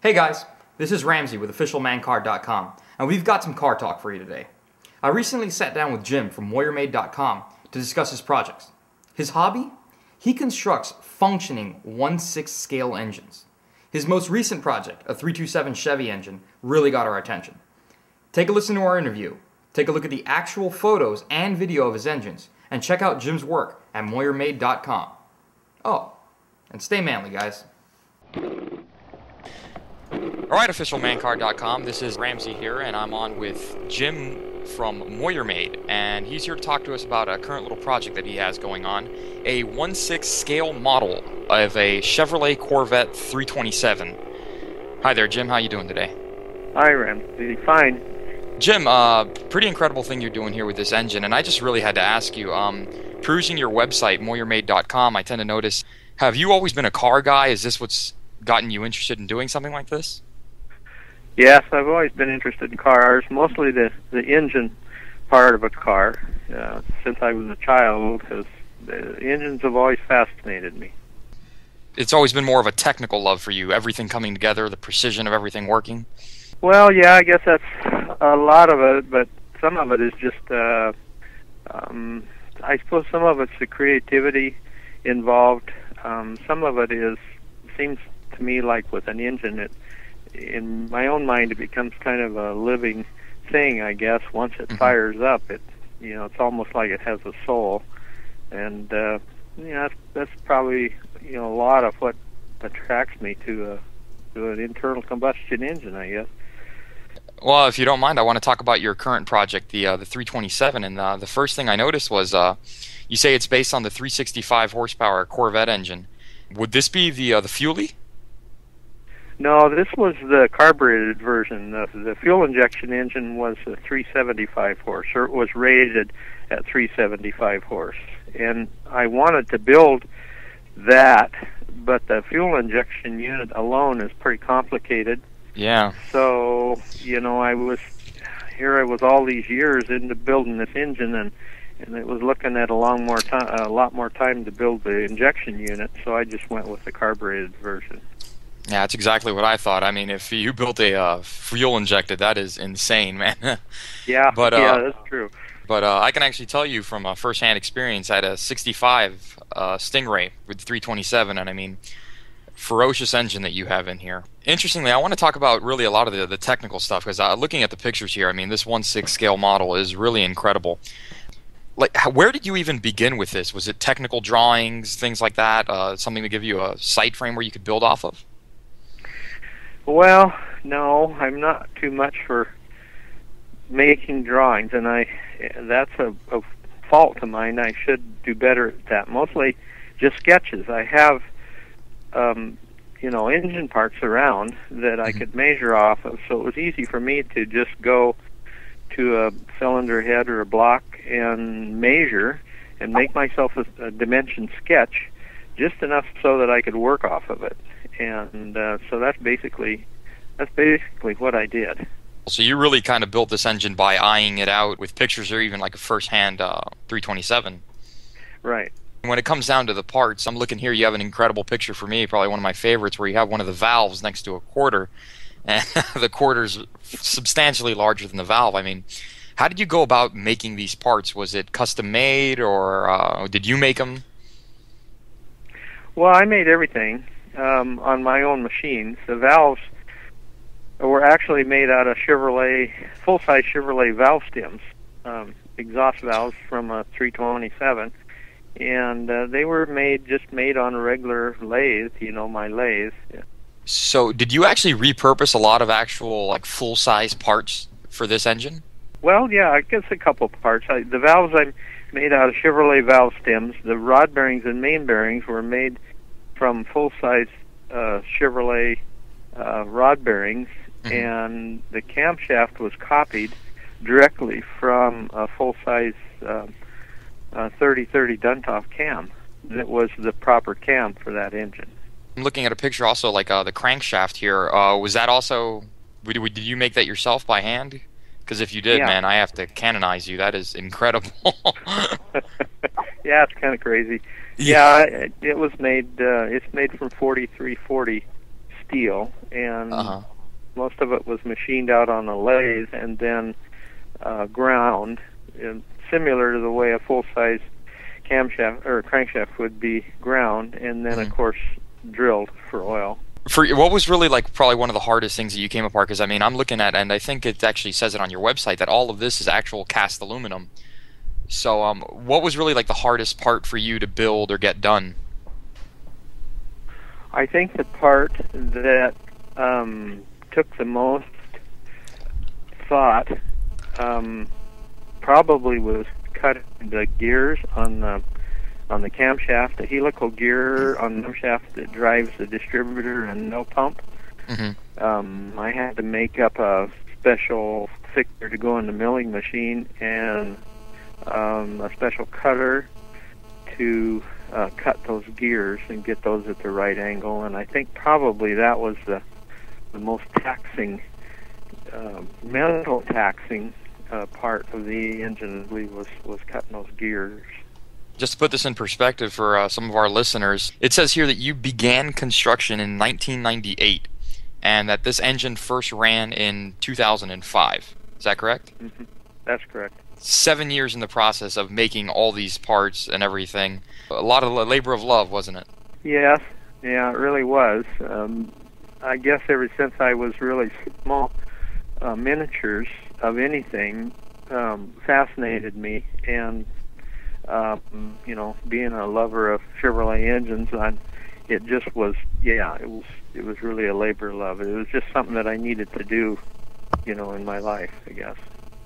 Hey guys, this is Ramsey with OfficialManCar.com, and we've got some car talk for you today. I recently sat down with Jim from MoyerMade.com to discuss his projects. His hobby? He constructs functioning 1/6 scale engines. His most recent project, a 327 Chevy engine, really got our attention. Take a listen to our interview, take a look at the actual photos and video of his engines, and check out Jim's work at MoyerMade.com. Oh, and stay manly, guys. Alright, OfficialManCar.com, this is Ramsey here, and I'm on with Jim from MoyerMade, and he's here to talk to us about a current little project that he has going on, a 1/6 scale model of a Chevrolet Corvette 327. Hi there, Jim, how you doing today? Hi, Ramsey. Fine. Jim, pretty incredible thing you're doing here with this engine, and I just really had to ask you, perusing your website, MoyerMade.com, I tend to notice, have you always been a car guy? Is this what's gotten you interested in doing something like this? Yes, I've always been interested in cars, mostly the engine part of a car, since I was a child, because the engines have always fascinated me. It's always been more of a technical love for you, everything coming together, the precision of everything working? Well, yeah, I guess that's a lot of it, but some of it is just, I suppose some of it's the creativity involved. Some of it seems to me like with an engine, in my own mind, it becomes kind of a living thing, I guess. Once it fires up, it's almost like it has a soul, and that's probably a lot of what attracts me to an internal combustion engine, I guess. Well, if you don't mind, I want to talk about your current project, the 327, and the first thing I noticed was you say it's based on the 365 horsepower Corvette engine. Would this be the Fuelie? No, this was the carbureted version. The fuel injection engine was a 375 horse, or it was rated at 375 horse. And I wanted to build that, but the fuel injection unit alone is pretty complicated. Yeah. So, I was all these years into building this engine, and it was looking at a lot more time to build the injection unit, so I just went with the carbureted version. Yeah, that's exactly what I thought. I mean, if you built a fuel injected, that is insane, man. Yeah, that's true. But I can actually tell you from first-hand experience, I had a 65 Stingray with 327, and I mean, ferocious engine that you have in here. Interestingly, I want to talk about really a lot of the technical stuff, because looking at the pictures here, I mean, this 1/6 scale model is really incredible. Like, where did you even begin with this? Was it technical drawings, things like that, something to give you a sight frame where you could build off of? Well, no, I'm not too much for making drawings, and that's a fault of mine. I should do better at that. Mostly just sketches. I have, engine parts around that I could measure off of, so it was easy for me to just go to a cylinder head or a block and measure and make myself a dimension sketch, just enough so that I could work off of it. And so that's basically what I did. So you really kind of built this engine by eyeing it out with pictures, or even like a first-hand 327. Right. When it comes down to the parts, I'm looking here, you have an incredible picture for me, probably one of my favorites, where you have one of the valves next to a quarter, and the quarter's substantially larger than the valve. I mean, how did you go about making these parts? Was it custom made, or did you make them? Well, I made everything on my own machines. The valves were actually made out of full-size Chevrolet valve stems, exhaust valves from a 327, and they were made on a regular lathe, my lathe. Yeah. So, did you actually repurpose a lot of actual full-size parts for this engine? Well, yeah, I guess a couple parts. The valves I made out of Chevrolet valve stems. The rod bearings and main bearings were made from full-size Chevrolet rod bearings, and the camshaft was copied directly from a full-size 3030 Duntov cam that was the proper cam for that engine. I'm looking at a picture also, like the crankshaft here. Was that also, did you make that yourself by hand? Because if you did, yeah. Man, I have to canonize you. That is incredible. Yeah, it's kind of crazy. Yeah, it was made. It's made from 4340 steel, and Uh-huh. most of it was machined out on a lathe and then ground, similar to the way a full-size camshaft or crankshaft would be ground, and then of course drilled for oil. For what was really like probably one of the hardest things that you came apart? Because I mean, I'm looking at, and I think it actually says it on your website that all of this is actual cast aluminum. So, what was really like the hardest part for you to build or get done? I think the part that took the most thought probably was cutting the gears on the camshaft, the helical gear on the camshaft that drives the distributor and no pump. I had to make up a special fixture to go in the milling machine and a special cutter to cut those gears and get those at the right angle. And I think probably that was the most taxing, mental taxing part of the engine, I believe, was cutting those gears. Just to put this in perspective for some of our listeners, it says here that you began construction in 1998 and that this engine first ran in 2005. Is that correct? Mm-hmm. That's correct. 7 years in the process of making all these parts and everything. A lot of labor of love, wasn't it? Yes, yeah, it really was. I guess ever since I was really small, miniatures of anything fascinated me, and being a lover of Chevrolet engines, it just was, it was really a labor of love. It was just something that I needed to do, in my life, I guess.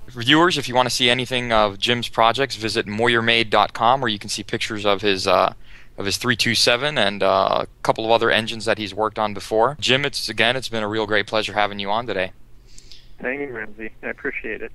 Viewers, if you want to see anything of Jim's projects, visit moyermade.com, where you can see pictures of his 327 and a couple of other engines that he's worked on before. Jim, it's been a real great pleasure having you on today. Thank you, Ramsey. I appreciate it.